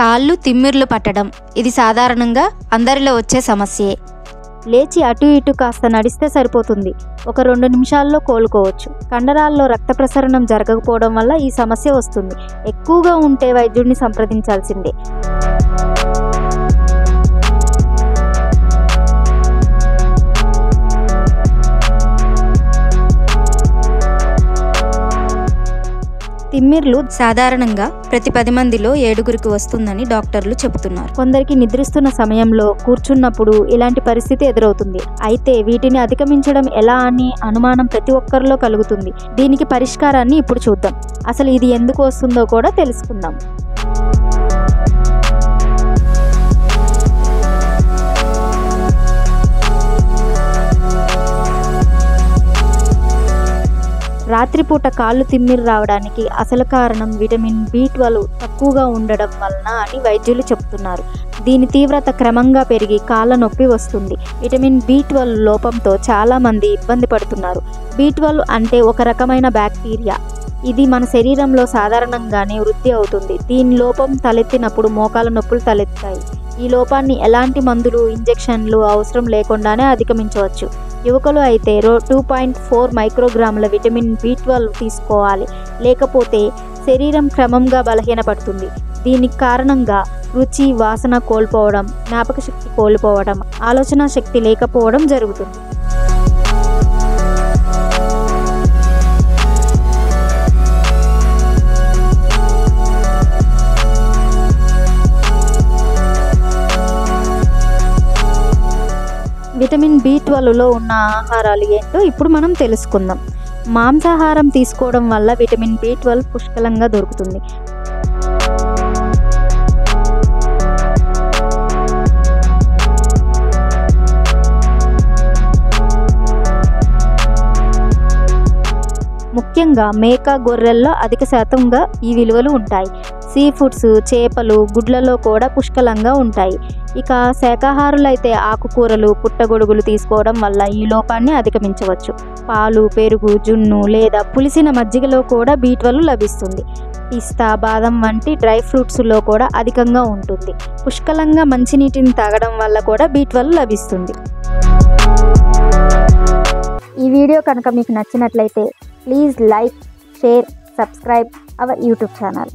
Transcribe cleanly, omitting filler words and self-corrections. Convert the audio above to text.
కాళ్ళు తిమ్మిర్లు పట్టడం ఇది సాధారణంగా అందరిలో వచ్చే సమస్యే. లేచి అటు ఇటు కాస్త నడిస్తే సరిపోతుంది. ఒక 2 నిమిషాల్లో కోలుకోవచ్చు. కండరాల్లో రక్త ప్రసరణం జరగకపోవడం వల్ల ఈ సమస్య వస్తుంది. ఎక్కువగా ఉంటే వైద్యుడిని సంప్రదించాల్సిందే. తిమ్మిర్లు సాధారణంగా ప్రతి 10 మందిలో 7గురికి వస్తుందని డాక్టర్లు చెబుతున్నారు. కొందరికి నిద్రిస్తున్న సమయంలో, కూర్చున్నప్పుడు ఇలాంటి పరిస్థితి ఎదురవుతుంది. అయితే వీటిని అధిగమించడం ఎలా అని అనుమానం ప్రతి ఒక్కరిలో కలుగుతుంది. దీనికి పరిష్కారాన్ని ఇప్పుడు చూద్దాం. అసలు ఇది ఎందుకు వస్తుందో కూడా తెలుసుకుందాం. రాత్రిపూట కాళ్ళు తిమ్మిరి రావడానికి అసలు కారణం విటమిన్ B12 తక్కువగా ఉండడం వలన అని వైద్యులు చెబుతున్నారు. దీని తీవ్రత క్రమంగా పెరిగి కాళ్ళ నొప్పి వస్తుంది. విటమిన్ B12 లోపంతో చాలామంది ఇబ్బంది పడుతున్నారు. B12 అంటే ఒక రకమైన బ్యాక్టీరియా. ఇది మన శరీరంలో సాధారణంగానే వృద్ధి అవుతుంది. దీని లోపం తలెత్తినప్పుడు మోకాల నొప్పులు తలెత్తాయి. ఈ లోపాన్ని ఎలాంటి మందులు, ఇంజెక్షన్లు అవసరం లేకుండానే అధిగమించవచ్చు. యువకులు అయితే 2.4 మైక్రోగ్రాముల విటమిన్ B12 తీసుకోవాలి. లేకపోతే శరీరం క్రమంగా బలహీనపడుతుంది. దీనికి కారణంగా రుచి, వాసన కోల్పోవడం, జ్ఞాపక శక్తి కోల్పోవడం, ఆలోచన శక్తి లేకపోవడం జరుగుతుంది. విటమిన్ B12లో ఉన్న ఆహారాలు ఏంటో ఇప్పుడు మనం తెలుసుకుందాం. మాంసాహారం తీసుకోవడం వల్ల విటమిన్ B12 పుష్కలంగా దొరుకుతుంది. ముఖ్యంగా మేక, గొర్రెల్లో అధిక శాతంగా ఈ విలువలు ఉంటాయి. సీ ఫుడ్స్, చేపలు, గుడ్లలో కూడా పుష్కలంగా ఉంటాయి. ఇక శాకాహారులైతే ఆకుకూరలు, పుట్టగొడుగులు తీసుకోవడం వల్ల ఈ లోపాన్ని అధిగమించవచ్చు. పాలు, పెరుగు, జున్ను లేదా పులిసిన మజ్జిగలో కూడా B12 లభిస్తుంది. పిస్తా, బాదం వంటి డ్రై ఫ్రూట్స్లో కూడా అధికంగా ఉంటుంది. పుష్కలంగా మంచినీటిని తాగడం వల్ల కూడా B12 లభిస్తుంది. ఈ వీడియో కనుక మీకు నచ్చినట్లయితే please like, share, subscribe our YouTube channel.